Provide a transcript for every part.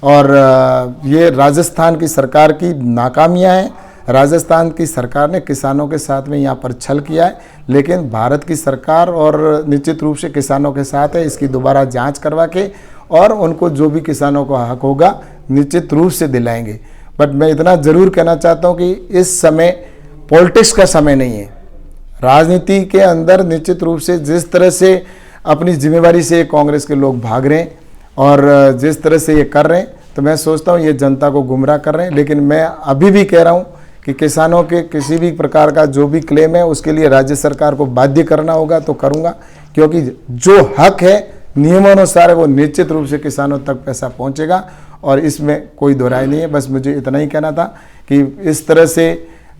और ये राजस्थान की सरकार की नाकामियां हैं। राजस्थान की सरकार ने किसानों के साथ में यहाँ पर छल किया है, लेकिन भारत की सरकार और निश्चित रूप से किसानों के साथ है। इसकी दोबारा जांच करवा के और उनको जो भी किसानों को हक होगा निश्चित रूप से दिलाएंगे। बट मैं इतना ज़रूर कहना चाहता हूँ कि इस समय पॉलिटिक्स का समय नहीं है। राजनीति के अंदर निश्चित रूप से जिस तरह से अपनी जिम्मेवारी से कांग्रेस के लोग भाग रहे हैं और जिस तरह से ये कर रहे हैं, तो मैं सोचता हूँ ये जनता को गुमराह कर रहे हैं। लेकिन मैं अभी भी कह रहा हूँ कि किसानों के किसी भी प्रकार का जो भी क्लेम है उसके लिए राज्य सरकार को बाध्य करना होगा तो करूँगा, क्योंकि जो हक है नियमानुसार वो निश्चित रूप से किसानों तक पैसा पहुँचेगा और इसमें कोई दोहराई नहीं है। बस मुझे इतना ही कहना था कि इस तरह से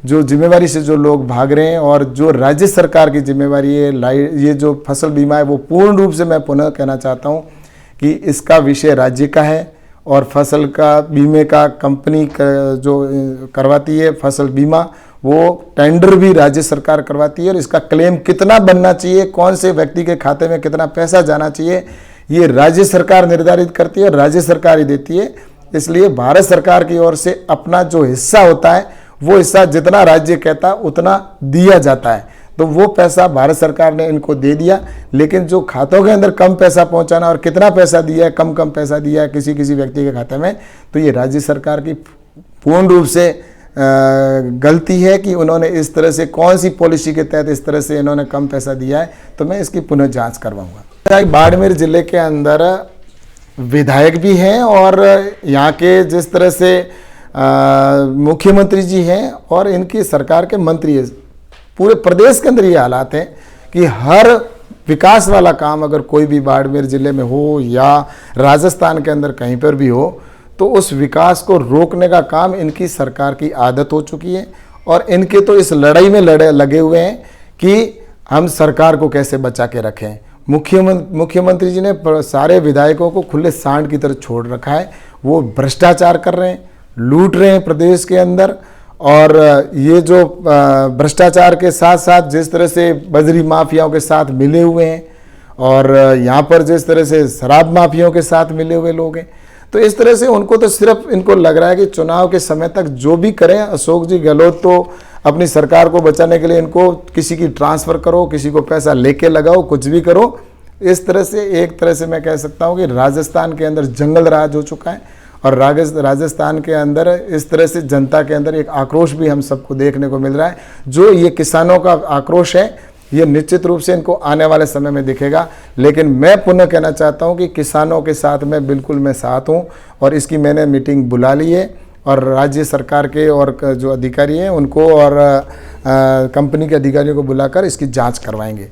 जो जिम्मेवारी से जो लोग भाग रहे हैं और जो राज्य सरकार की जिम्मेवारी है, ये जो फसल बीमा है, वो पूर्ण रूप से मैं पुनः कहना चाहता हूँ कि इसका विषय राज्य का है और फसल का बीमे का कंपनी जो करवाती है फसल बीमा, वो टेंडर भी राज्य सरकार करवाती है और इसका क्लेम कितना बनना चाहिए, कौन से व्यक्ति के खाते में कितना पैसा जाना चाहिए, ये राज्य सरकार निर्धारित करती है, राज्य सरकार ही देती है। इसलिए भारत सरकार की ओर से अपना जो हिस्सा होता है वो हिस्सा जितना राज्य कहता है उतना दिया जाता है, तो वो पैसा भारत सरकार ने इनको दे दिया। लेकिन जो खातों के अंदर कम पैसा पहुंचाना और कितना पैसा दिया है, कम पैसा दिया है किसी किसी व्यक्ति के खाते में, तो ये राज्य सरकार की पूर्ण रूप से गलती है कि उन्होंने इस तरह से कौन सी पॉलिसी के तहत इस तरह से इन्होंने कम पैसा दिया है। तो मैं इसकी पुनः जांच करवाऊंगा। बाड़मेर जिले के अंदर विधायक भी हैं और यहाँ के जिस तरह से मुख्यमंत्री जी हैं और इनकी सरकार के मंत्री हैं, पूरे प्रदेश के अंदर ये हालात हैं कि हर विकास वाला काम अगर कोई भी बाड़मेर जिले में हो या राजस्थान के अंदर कहीं पर भी हो, तो उस विकास को रोकने का काम इनकी सरकार की आदत हो चुकी है। और इनके तो इस लड़ाई में लगे हुए हैं कि हम सरकार को कैसे बचा के रखें। मुख्यमंत्री जी ने सारे विधायकों को खुले सांड की तरह छोड़ रखा है। वो भ्रष्टाचार कर रहे हैं, लूट रहे हैं प्रदेश के अंदर। और ये जो भ्रष्टाचार के साथ साथ जिस तरह से बजरी माफियाओं के साथ मिले हुए हैं और यहाँ पर जिस तरह से शराब माफियाओं के साथ मिले हुए लोग हैं, तो इस तरह से उनको तो सिर्फ इनको लग रहा है कि चुनाव के समय तक जो भी करें, अशोक जी गहलोत तो अपनी सरकार को बचाने के लिए इनको किसी की ट्रांसफ़र करो, किसी को पैसा लेके लगाओ, कुछ भी करो। इस तरह से एक तरह से मैं कह सकता हूँ कि राजस्थान के अंदर जंगल राज हो चुका है और राजस्थान के अंदर इस तरह से जनता के अंदर एक आक्रोश भी हम सबको देखने को मिल रहा है। जो ये किसानों का आक्रोश है, ये निश्चित रूप से इनको आने वाले समय में दिखेगा। लेकिन मैं पुनः कहना चाहता हूँ कि किसानों के साथ में बिल्कुल मैं साथ हूँ और इसकी मैंने मीटिंग बुला ली है और राज्य सरकार के और जो अधिकारी हैं उनको और कंपनी के अधिकारियों को बुलाकर इसकी जाँच करवाएंगे।